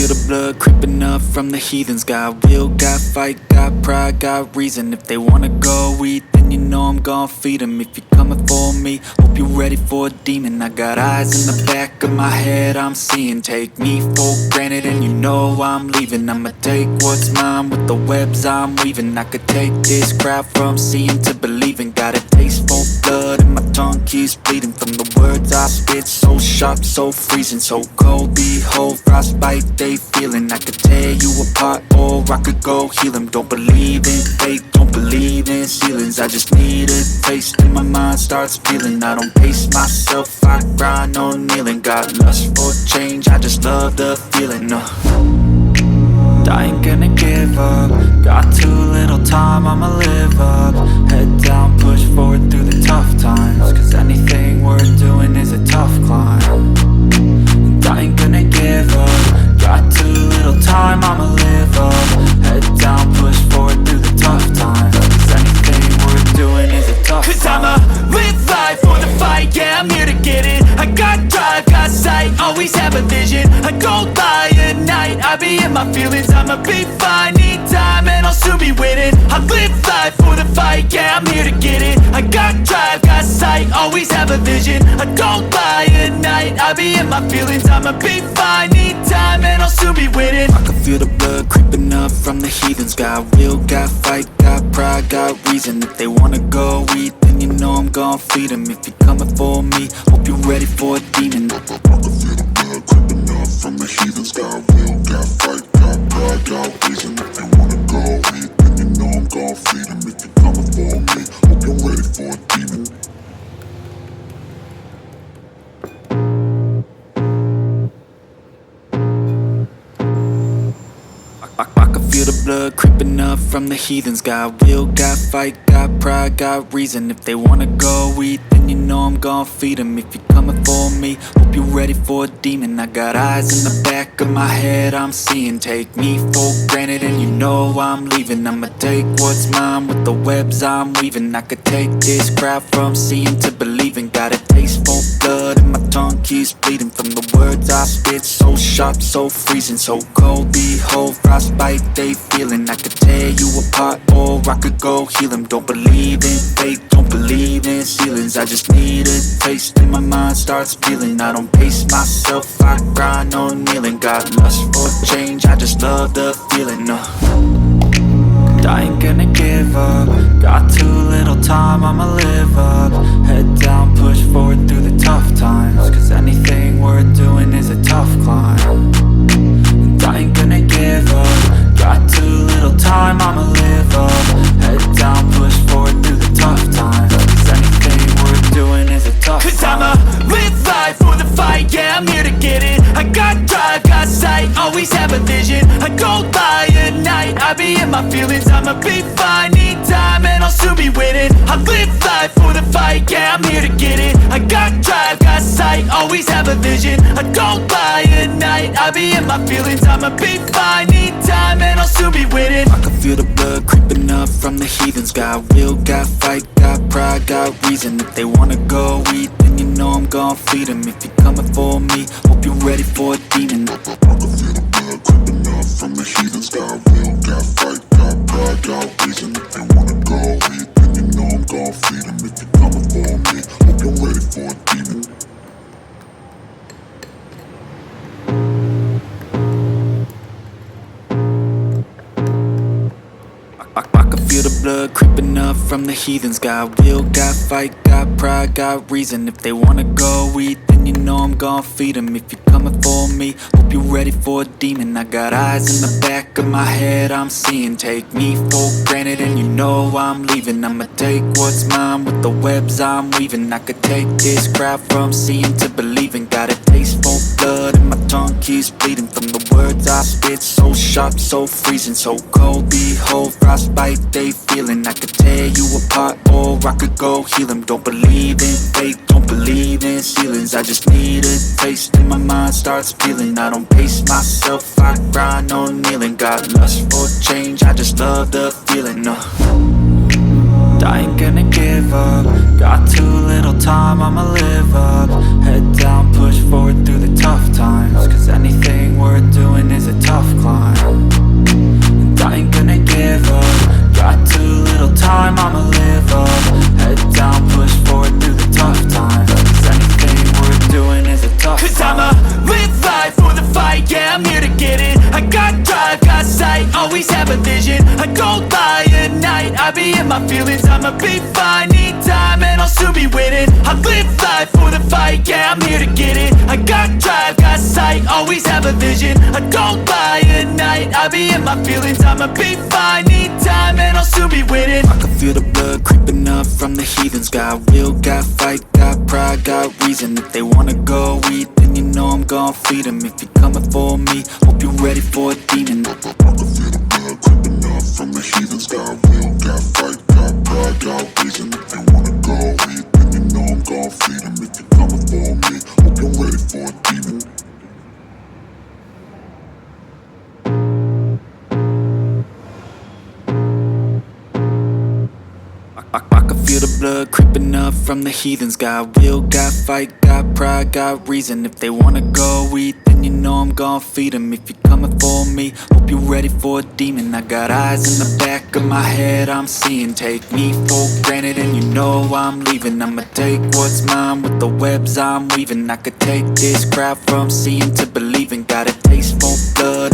feel the blood creeping up from the heathens. Got will, got fight, got pride, got reason. If they wanna go eat, then you know I'm gon' feed them. If you're coming for me, hope you're ready for a demon. I got eyes in the back of my head, I'm seeing. Take me for granted and you know I'm leaving. I'ma take what's mine with the webs I'm weaving. I could take this crowd from seeing to believing. Got a taste for blood and my tongue keeps bleeding from the words I spit. So sharp, so freezing, so cold. Behold, frostbite they feeling. I could tear you apart or I could go heal them. Don't believe in fate, don't believe in ceilings. I just need a taste and my mind starts feeling. I don't pace myself, I grind on kneeling. Got lust for change, I just love the feeling. I ain't gonna give up. Got too little time, I'ma live up. Head down, push forward through the tough times. Cause anything worth doing is a tough climb. And I ain't gonna give up. Got too little time, I'ma live up. Head down, push forward through the tough times. Cause anything worth doing is a tough climb. Cause I'ma live life for the fight, yeah, I'm here to get it. I got drive, got sight, always have a vision. I go by at night, I be in my feelings. I'ma be fine, need time and I'll soon be winning. I live life for the fight, yeah, I'm here to get it. I got drive, got sight, always have a vision. I don't lie at night, I be in my feelings. I'ma be fine, need time and I'll soon be winning. I can feel the blood creeping up from the heathens. Got will, got fight, got pride, got reason. If they wanna go eat, then you know I'm gon' feed them. If you're coming for me, hope you're ready for a demon. I can feel the blood creeping up from the heathens. Got will, got fight, got pride, got reason. If they wanna go eat, then you know I'm gon' feed them. If you're coming for me, hope you're ready for a demon. I can feel the blood creeping up from the heathens. Got will, got fight, got pride, got reason. If they wanna go eat, then you know I'm gon' feed them. If you're coming for me, hope you're ready for a demon. I got eyes in the back of my head, I'm seeing. Take me for granted and you know I'm leaving. I'ma take what's mine with the webs I'm weaving. I could take this crowd from seeing to believing. Got a taste for blood and my tongue keeps bleeding from the words I spit. So sharp, so freezing, so cold. Behold, frostbite they feeling. I could tear you apart or I could go heal them. Don't believe in fate, don't believe in ceilings. I just need a taste and my mind starts feeling. I don't pace myself, I grind on kneeling. Got lust for change, I just love the feeling. I ain't gonna give up. Got too little time, I'ma live up. Head down, push forward through the tough times. Cause anything worth doing is a tough climb. And I ain't gonna give up. Got too little time, I'ma live up. Head down, push forward through the tough times. Cause anything worth doing is a tough climb. Cause I'ma live life for the fight, yeah, I'm here to get it. I got drive, got sight, always have a vision. I go by at night, I be in my feelings. I'ma be fine, need time and I'll soon be winning. I live life for the fight, yeah, I'm here to get it. I got drive, got sight, always have a vision. I go by at night, I be in my feelings. I'ma be fine, need time and I'll soon be winning. I can feel the blood creeping up from the heathens. Got will, got fight, got pride, got reason. If they wanna go eat, then you know I'm gon' feed them. If you're coming for me, hope you're ready for a demon. I can feel the blood creeping up from the heathens. Got will, got fight, got pride, got reason. If they wanna go eat, then you know I'm gon' feed them. If you're coming for me, hope you're ready for a demon. I can feel the blood creeping up from the heathens. Got will, got fight, got pride, got reason. If they wanna go eat, then you know I'm gon' feed them. If you're coming for me, hope you're ready for a demon. I got eyes in the back of my head, I'm seeing. Take me for granted and you know I'm leaving. I'ma take what's mine with the webs I'm weaving. I could take this crowd from seeing to believing. Got a taste for blood and my tongue keeps bleeding from the words I spit. So sharp, so freezing, so cold. Behold, frostbite they feeling. I could tear you apart or I could go heal them. Don't believe in fate, don't believe in ceilings. I just need a taste and my mind starts feeling. I don't pace myself, I grind on kneeling. Got lust for change, I just love the feeling. I ain't gonna give up. Got too little time, I'ma live up. Head down, push forward through the tough times. Cause anything worth doing is a my feelings, I'ma be fine. Need time and I'll soon be winning. I can feel the blood creeping up from the heathens. Got will, got fight, got pride, got reason. If they wanna go eat, then you know I'm gon' feed them. If you're coming for me, hope you're ready for a demon. I can feel the blood creeping up from the heathens. Got will, got fight, got pride, got reason. If they wanna go eat, then you know I'm gon' feed them. If you're coming for me, hope you're ready for a demon. I can feel the blood creeping up from the heathens. Got will, got fight, got pride, got reason. If they wanna go eat, then you know I'm gon' feed them. If you're coming for me, hope you're ready for a demon. I got eyes in the back of my head, I'm seeing. Take me for granted and you know I'm leaving. I'ma take what's mine with the webs I'm weaving. I could take this crowd from seeing to believing. Got a taste for blood